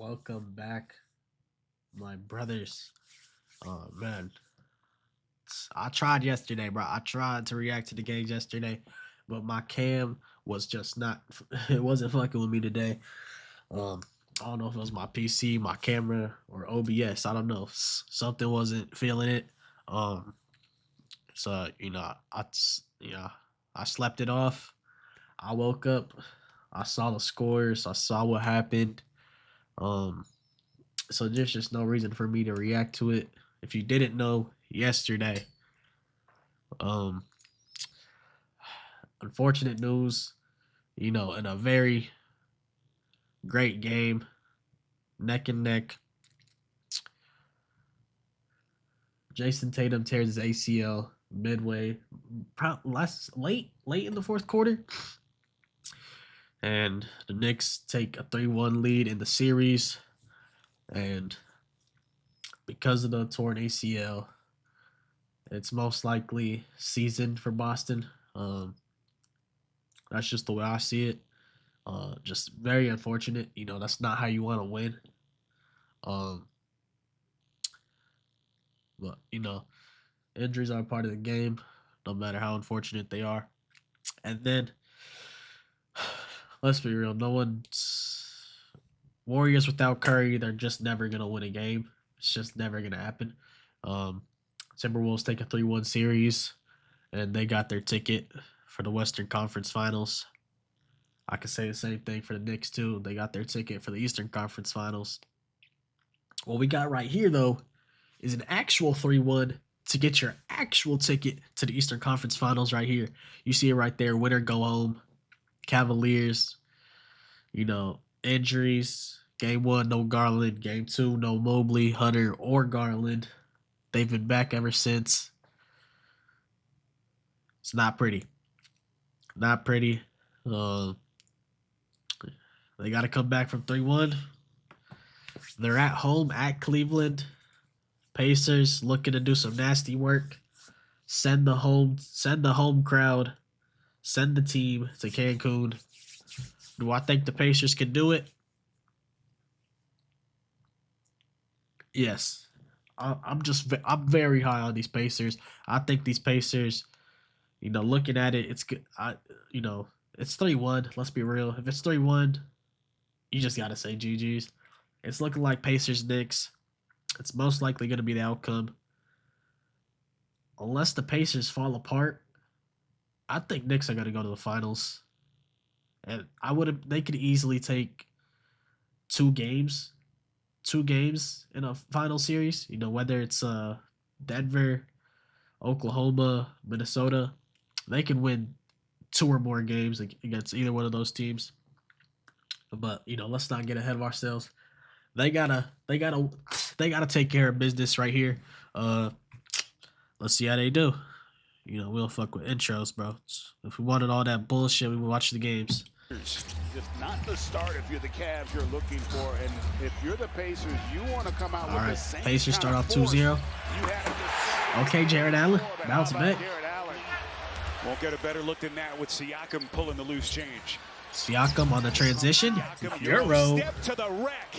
Welcome back, my brothers. Oh man, I tried yesterday, bro. I tried to react to the games yesterday, but my cam was just not. It wasn't fucking with me today. I don't know if it was my PC, my camera, or OBS. I don't know. Something wasn't feeling it. So I slept it off. I woke up. I saw the scores. I saw what happened. So there's just no reason for me to react to it. If you didn't know, yesterday, unfortunate news, in a very great game, neck and neck. Jason Tatum tears his ACL midway, late in the fourth quarter. And the Knicks take a 3-1 lead in the series. And because of the torn ACL, it's most likely seasoned for Boston. That's just the way I see it. Just very unfortunate. That's not how you want to win. But, injuries are part of the game, no matter how unfortunate they are. And then, let's be real, Warriors without Curry, they're just never going to win a game. It's just never going to happen. Timberwolves take a 3-1 series, and they got their ticket for the Western Conference Finals. I could say the same thing for the Knicks, too. They got their ticket for the Eastern Conference Finals. What we got right here, though, is an actual 3-1 to get your actual ticket to the Eastern Conference Finals right here. You see it right there. Winner go home. Cavaliers, injuries. Game 1, no Garland. Game 2, no Mobley, Hunter, or Garland. They've been back ever since. It's not pretty. Not pretty. They got to come back from 3-1. They're at home at Cleveland. Pacers looking to do some nasty work. Send the home crowd. Send the team to Cancun. Do I think the Pacers can do it? Yes. I'm very high on these Pacers. I think these Pacers, looking at it, it's good. It's 3-1. Let's be real. If it's 3-1, you just gotta say GG's. It's looking like Pacers Knicks. It's most likely gonna be the outcome. Unless the Pacers fall apart, I think Knicks are gonna go to the finals. And they could easily take two games in a final series, whether it's Denver, Oklahoma, Minnesota. They can win 2 or more games against either one of those teams. But, let's not get ahead of ourselves. They gotta take care of business right here. Let's see how they do. We don't fuck with intros, bro. If we wanted all that bullshit, we would watch the games. Just not the start if you're the Cavs you're looking for, and if you're the Pacers, you want to come out with the same. Pacers start off 2-0. Okay, Jared Allen, bounce back. Won't get a better look than that with Siakam pulling the loose change. Siakam on the transition. Euro. Step to the rack.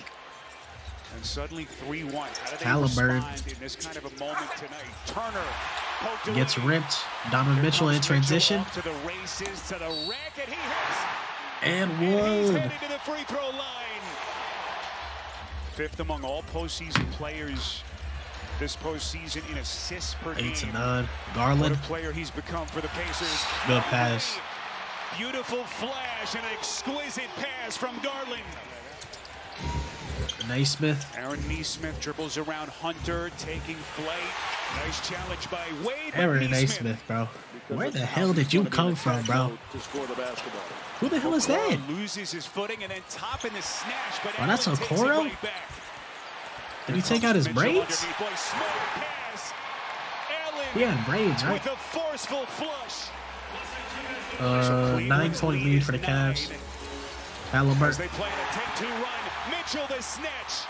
And suddenly 3-1. How do they Halliburton respond in this kind of a moment tonight? Turner gets ripped. Donovan Mitchell in transition. To the races, to the rack, and he hits. And he's one. heading to the free throw line. 5th among all postseason players this postseason in assists per game. 8 to 9. Garland. What a player he's become for the Pacers. Good pass. Beautiful flash and an exquisite pass from Garland. Naismith. Aaron Naismith dribbles around Hunter, taking flight. Nice challenge by Wade. Aaron Naismith, bro. Where the hell did you come from, bro? Who the hell is that? Loses his footing and then topping the snatch, but oh, that's Okoro? right back. Did he take out his braids? He had braids, right? With a forceful flush. 9-point lead for the Cavs. Halliburton. As they play a 10-2 run, Mitchell the snatch.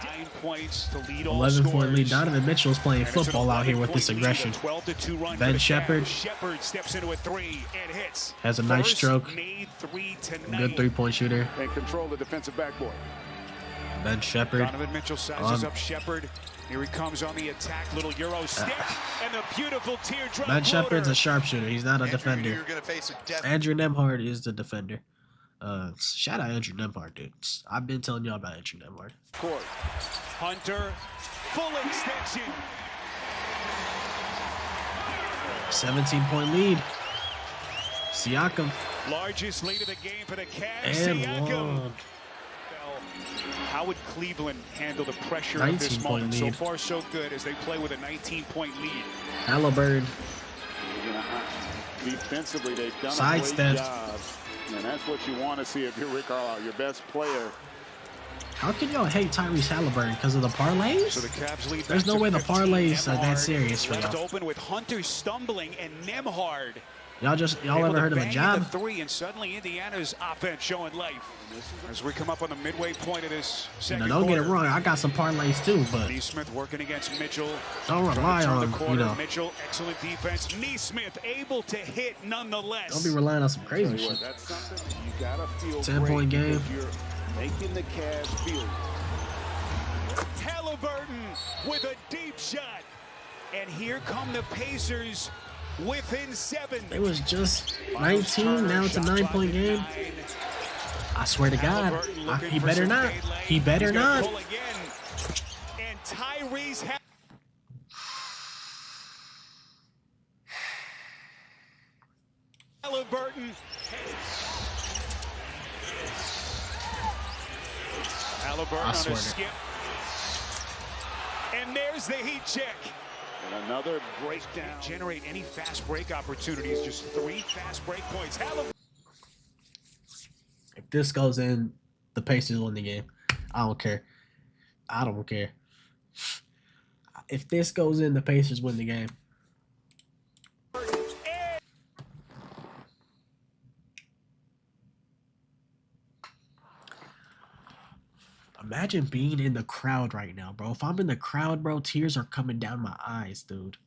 9 points to lead all 11-point lead. Donovan Mitchell's playing football out here with this aggression. 12-2 run. Ben Shepherd steps into a 3 and hits. has a nice stroke. Made 3 tonight. Good three-point shooter. And control the defensive backboard. Ben Shepherd. Donovan Mitchell sizes up Shepherd. Here he comes on the attack. Little Euro stick and the beautiful teardrop. Ben Shepherd's a sharpshooter. He's not a defender. You're gonna face a Andrew Nembhard is the defender. Shout out Andrew Nembhard, dude. I've been telling y'all about Andrew Nembhard. Court. Hunter, full extension. 17-point lead. Siakam. Largest lead of the game for the Cavs. And Siakam. one. How would Cleveland handle the pressure of this 19-point moment? So lead. far, so good as they play with a 19-point lead. Halliburton. Defensively, they've done a Sidestep. great job. And that's what you want to see if you're Rick Carlisle, your best player. How can y'all hate Tyrese Halliburton because of the parlays? So the Cavs lead. There's no way the parlays are that serious for Left y'all. open with Hunter stumbling and Nembhard. Y'all ever heard of a job? Three, and suddenly Indiana's offense showing life. As we come up on the midway point of this second Don't get it quarter. wrong. I got some parlays too, but Neesmith working against Mitchell. don't rely Trying to turn on, the corner. Mitchell, excellent defense. Neesmith able to hit nonetheless. don't be relying on some crazy shit. That's something you gotta feel 10-point great game. because you're making the Cavs feel. Halliburton with a deep shot. And here come the Pacers within 7. It was just 19, now it's a 9-point game. I swear to God, he better not. He better not. And TYRESE Halliburton. Halliburton I on swear a to- skip. And there's the heat check. And another breakdown. Generate any fast break opportunities. Just 3 fast break points. Halliburton. If this goes in, the Pacers win the game. I don't care. I don't care. If this goes in, the Pacers win the game. Imagine being in the crowd right now, bro. If I'm in the crowd, bro, tears are coming down my eyes, dude.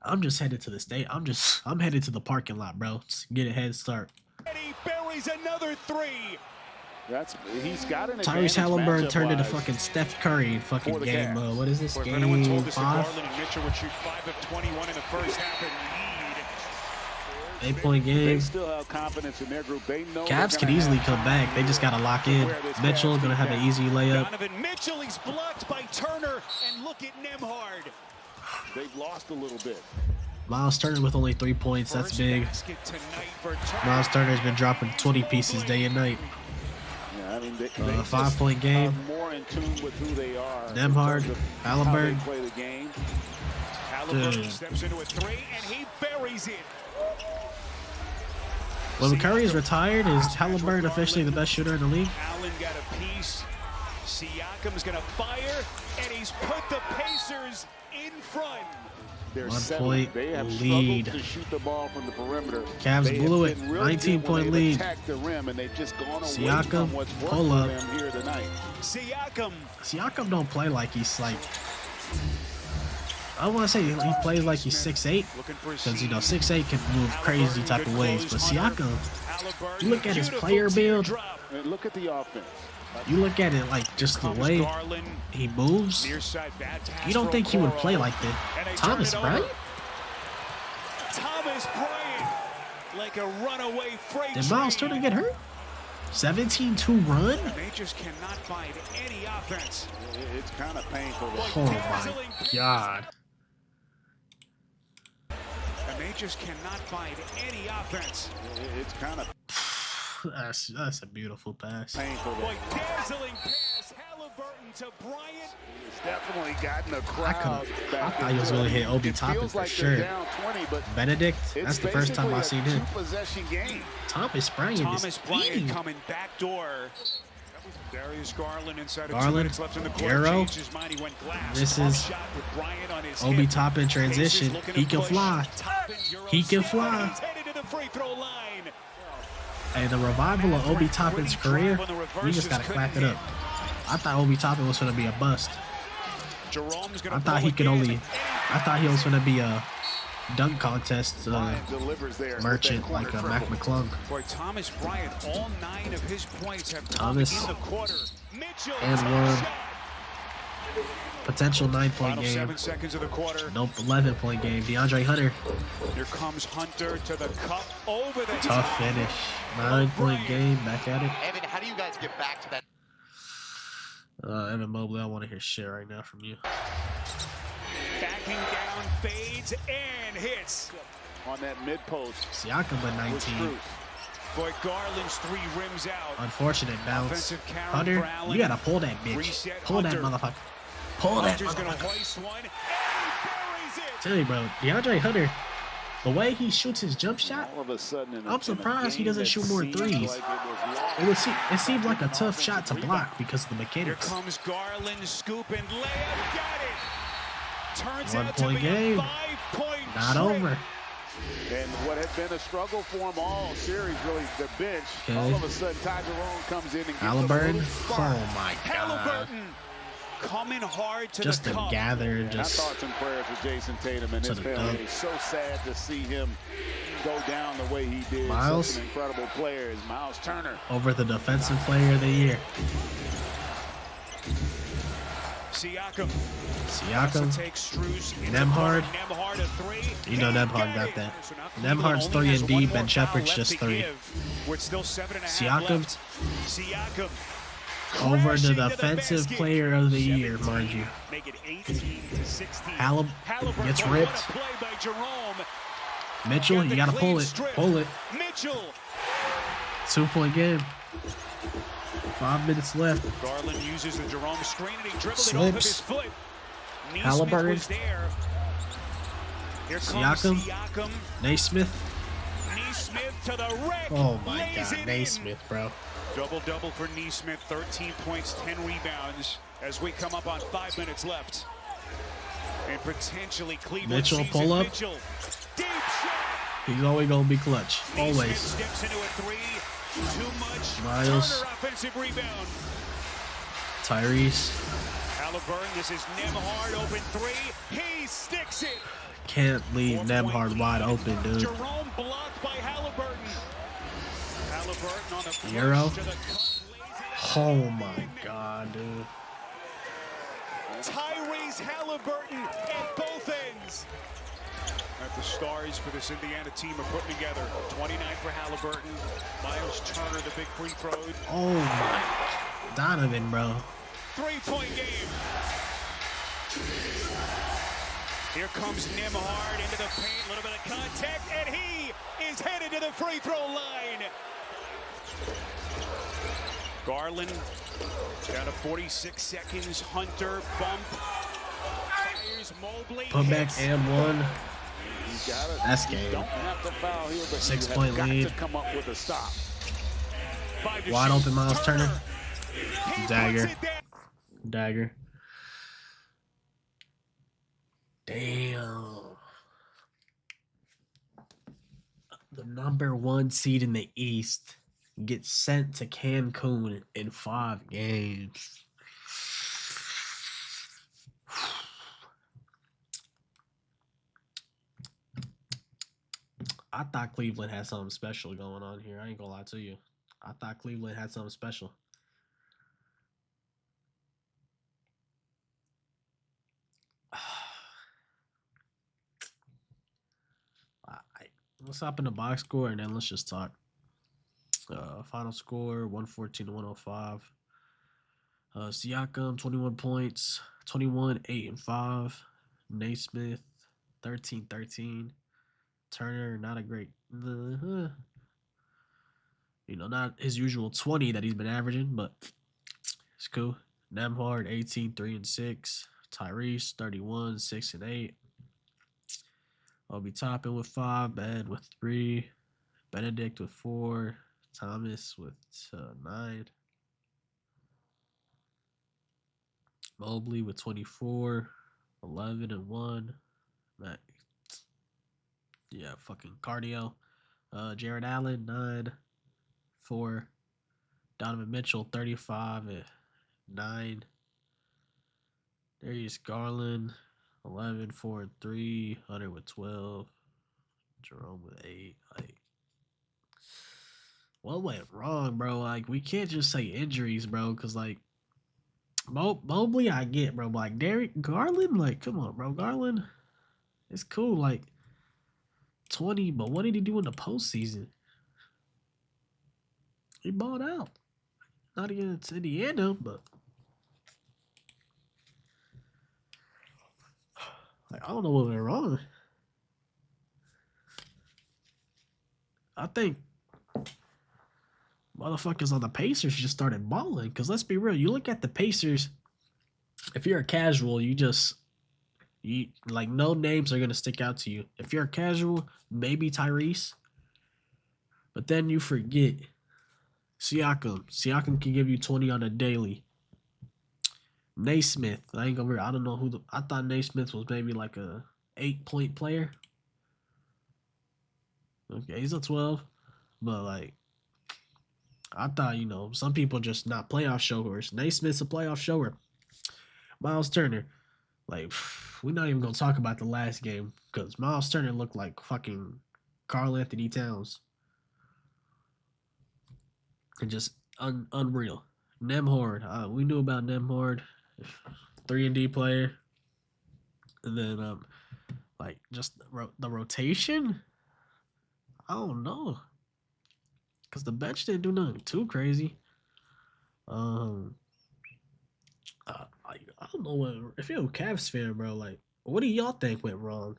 I'm just headed to the state. I'm headed to the parking lot, bro. Just get a head start. And he buries another 3. He's got an Tyrese advantage Halliburton turned into matchup-wise. fucking Steph Curry in fucking For the game. Cavs. What is this? If anyone Game told us that 5? Garland and Mitchell would shoot 5 of 21 in the first half and lead. 8-point They game. still have confidence in their group. They know Cavs they're could gonna easily have come back. They just got to lock in. where this Mitchell Cavs going to have an team easy layup. Donovan Mitchell, he's blocked by Turner, and look at Nembhard. They've lost a little bit. Miles Turner with only 3 points. That's First big. basket tonight for Turner. Miles Turner's been dropping 20 pieces day and night. Yeah, I mean, they 5-point game. are more in tune with who they are. in Nembhard, terms of Halliburton. how they play the game. Halliburton Dude. steps into a 3, and he buries it. When Curry is retired, is Halliburton officially the best shooter in the league? Allen got a piece. Siakam's going to fire, and he's put the Pacers in front. They're 1 settling. point They have lead. struggled to shoot the ball from the perimeter. Cavs They blew have it. been really good 19-point when lead. they've attacked the rim, and they've just gone away Siakam, from what's worked pull for up. them here tonight. Siakam. Siakam don't play like he's like... I don't want to say he plays like he's 6'8", Looking for because, you know, 6'8" can move crazy type of ways. But Siakam, Halliburton, you look at his beautiful player build, teardrop. And look at the offense. you look at it like just the Comes way Garland, he moves, near side, bad pass you don't for think he would Okoro. play like And that. they Thomas turn it over. Bryant? Thomas Bryant, like a runaway freight Did Miles train. Turner get hurt? 17-2 run? And they just cannot find any offense. It's kind of painful. Oh my God. And they just cannot find any offense. It's kind of That's a beautiful pass. painful. Boy, dazzling pass. Halliburton to Bryant. It's definitely gotten a I crowd back. thought he was going to hit Obi It Toppin feels for like sure. they're down 20, but Benedict, it's that's the first time I've seen basically him. a two-possession game. Thomas Bryant Thomas is Bryant eating. coming back door. Darius Garland inside of 2 Garland, minutes left in the court. Euro. Changed his mind. He went glass. This Tough is shot with Bryant on his Obi hip. Toppin transition. Pacers looking He to can push. fly. Toppin, Euro He can step, fly. and he's headed to the free throw line. And the revival of Obi Toppin's career, we just got to clap it up. I thought Obi Toppin was going to be a bust. Jerome's I gonna thought he could only, I thought he was going to be a dunk contest Bryant delivers there with merchant that corner like Mac triple. McClung. Boy, Thomas Bryant, all 9 of his points have come Thomas in the quarter. Mitchell, and tough one. shot. Potential 9-point Final game. 7 seconds of the quarter. Nope, 11-point game. DeAndre Hunter. Here comes Hunter to the cup, over the Tough top. finish. 9-point game. Back at it. Evan, how do you guys get back to that? Evan Mobley, I want to hear shit right now from you. Backing down, fades, and hits. On that mid post. Siakam at 19. Boy, Garland's 3 rims out. Unfortunate bounce. Offensive Karen Hunter, Browning. you gotta pull that bitch. Reset Pull that Hunter. motherfucker. Pull that Hunter's gonna motherfucker. hoist one, and he buries it. Tell you, bro, DeAndre Hunter, the way he shoots his jump shot, All of a sudden, I'm surprised he doesn't shoot more threes. It seems like a tough shot to block because of the Here mechanics. comes Garland, scoop and layup, got it. Turns out to 1-point be game. a 5-point Not trip. over. And what had been a struggle for him all series, really, the bench. Okay. All of a sudden, Ty Jerome comes in and gives him a Halliburton. little spark. Oh my god. Halliburton coming hard to Just the to cup. gather, Our just thoughts and prayers for Jason Tatum and To his the family. dunk. It's so sad to see him go down the way he did. Miles. Such an incredible player is Miles Turner. over the defensive player of the year. Siakam. Siakam. Takes Strus into Nemhard. Nemhard a 3. You know He Nemhard got it. that. So now Cleveland Nemhard's only 3 has and one D, more Ben foul Shepherd's left just to 3. give, with still 7.5 Siakam. left. Siakam. Over crashing the to defensive basket. player of the year, 17, mind you. Make it 18-16. Halliburton gets what a ripped. play by Jerome. Mitchell, you gotta pull it. Strip. Pull it. Mitchell. 2-point game. 5 minutes left. Garland uses the Jerome screen and he dribbled it Slips. off of his foot. Neesmith Halliburton. was there. Here comes Siakam. Siakam. Naismith. Neesmith to the rack. Oh my lays god, it in. Naismith, bro. Double-double for Neesmith, 13 points, 10 rebounds as we come up on 5 minutes left. And potentially Cleveland Mitchell, sees pull it. up. Mitchell, deep shot. He's always gonna be clutch. Neesmith Always. steps into a 3. Too much. Miles. Turner offensive rebound. Tyrese. Halliburton, this is Nemhard, open 3. He sticks it. Can't leave 4-point Nemhard lead. wide open, dude. Jerome blocked by Halliburton. Halliburton on the push Euro. to the cup, lays it Oh in. my god, dude. TYRESE Halliburton at both ends. That the stars for this Indiana team are putting together. 29 for Halliburton. Miles Turner, the big free throw. Oh my. Donovan, bro. 3-point game. Here comes Nemhard into the paint. A little bit of contact, and he is headed to the free throw line. Garland down to 46 seconds. Hunter bump. Fires Mobley. Put back hits. and one. You got it. That's You game. don't have to foul here, but 6-point you have lead. got to come up with a stop. 5 to Wide shoot. open, Miles Turner. He Dagger. puts it down. Dagger. Damn. The number 1 seed in the East gets sent to Cancun in 5 games. I thought Cleveland had something special going on here. I ain't gonna lie to you. I thought Cleveland had something special. Let's hop in the box score and then let's just talk. Final score 114 to 105. Siakam 21 points, 21 8 and 5. Naismith 13. Turner not a great, not his usual 20 that he's been averaging, but it's cool. Nemhard 18 3 and 6. Tyrese 31 6 and 8. I'll be topping with 5, Ben with 3, Benedict with 4, Thomas with 9, Mobley with 24, 11 and 1, Matt, yeah, fucking cardio, Jared Allen 9, 4, Donovan Mitchell 35 at 9, Darius Garland 11, 4 and 3, Hunter with 12, Jerome with 8. Like, what went wrong, bro? Like, we can't just say injuries, bro, because, like, Mobley, I get, bro. But, like, Derek Garland, like, come on, bro. Garland, it's cool, like, 20, but what did he do in the postseason? He balled out. Not against Indiana, but like, I don't know what went wrong. I think motherfuckers on the Pacers just started balling. Because let's be real, you look at the Pacers, if you're a casual, you like, no names are going to stick out to you. If you're a casual, maybe Tyrese. But then you forget Siakam. Siakam can give you 20 on a daily. Naismith. I don't know who I thought Naismith was maybe like a 8-point player. Okay, he's a 12. But, like, I thought, some people just not playoff showers. Naismith's a playoff shower. Miles Turner. Like, we're not even going to talk about the last game because Miles Turner looked like fucking Karl Anthony Towns. And just unreal. Nembhard. We knew about Nembhard. 3-and-D player. And then, like, just the rotation? I don't know. Because the bench didn't do nothing too crazy. I don't know what, if you're a Cavs fan, bro, like, what do y'all think went wrong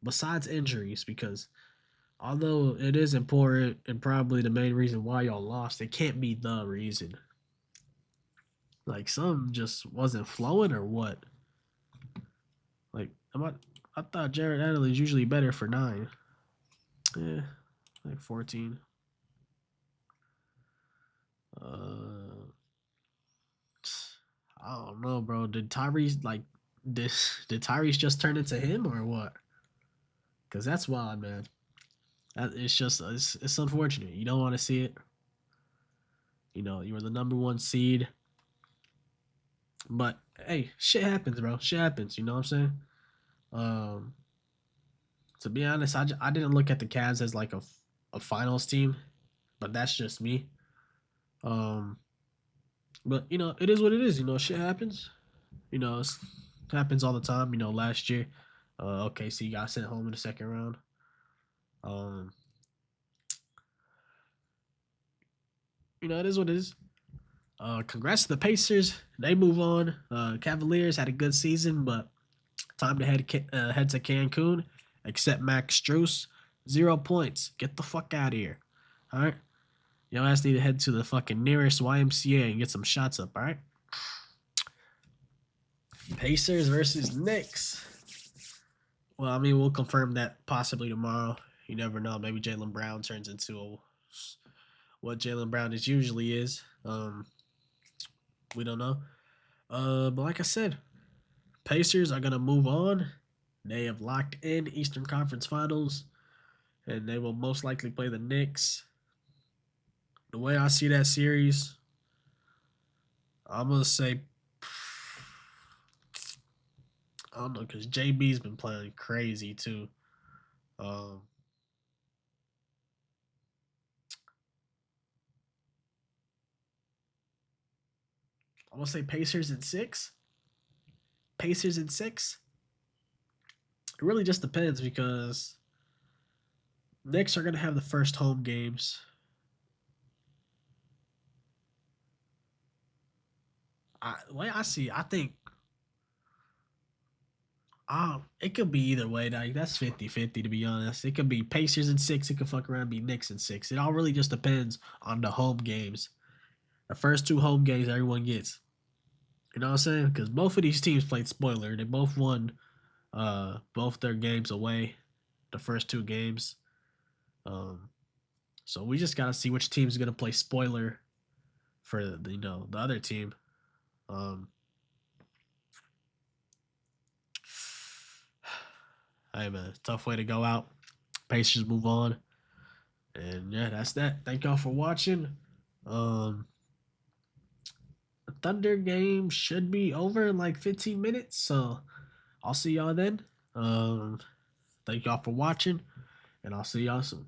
besides injuries? Because although it is important and probably the main reason why y'all lost, it can't be the reason. Like, some just wasn't flowing or what? Like, I thought Jared Allen is usually better for 9. Yeah, like 14. I don't know, bro. Did Tyrese did Tyrese just turn into him or what? Cause that's wild, man. It's unfortunate. You don't want to see it. You were the number 1 seed. But hey, shit happens, bro. Shit happens. You know what I'm saying? To be honest, I didn't look at the Cavs as like a finals team, but that's just me. But it is what it is. Shit happens. It happens all the time. Last year, OKC got sent home in the second round. It is what it is. Congrats to the Pacers. They move on. Cavaliers had a good season, but time to head to Cancun. Except Max Strus, 0 points. Get the fuck out of here. All right. Y'all guys need to head to the fucking nearest YMCA and get some shots up. All right. Pacers versus Knicks. Well, I mean, we'll confirm that possibly tomorrow. You never know. Maybe Jaylen Brown turns into what Jaylen Brown usually is. We don't know. But like I said, Pacers are gonna move on. They have locked in Eastern Conference Finals, and they will most likely play the Knicks. The way I see that series, I'm gonna say, I don't know, because JB's been playing crazy too. I'm gonna say Pacers in 6. Pacers in 6. It really just depends because Knicks are gonna have the first home games. The way I see, I think it could be either way. Like, that's 50-50 to be honest. It could be Pacers in 6. It could fuck around and be Knicks in 6. It all really just depends on the home games. The first 2 home games everyone gets. You know what I'm saying? Because both of these teams played spoiler. They both won both their games away, the first 2 games. So we just gotta see which team's gonna play spoiler for the other team. Hey man, tough way to go out. Pacers move on. And yeah, that's that. Thank y'all for watching. The Thunder game should be over in like 15 minutes. So I'll see y'all then. Thank y'all for watching. and I'll see y'all soon.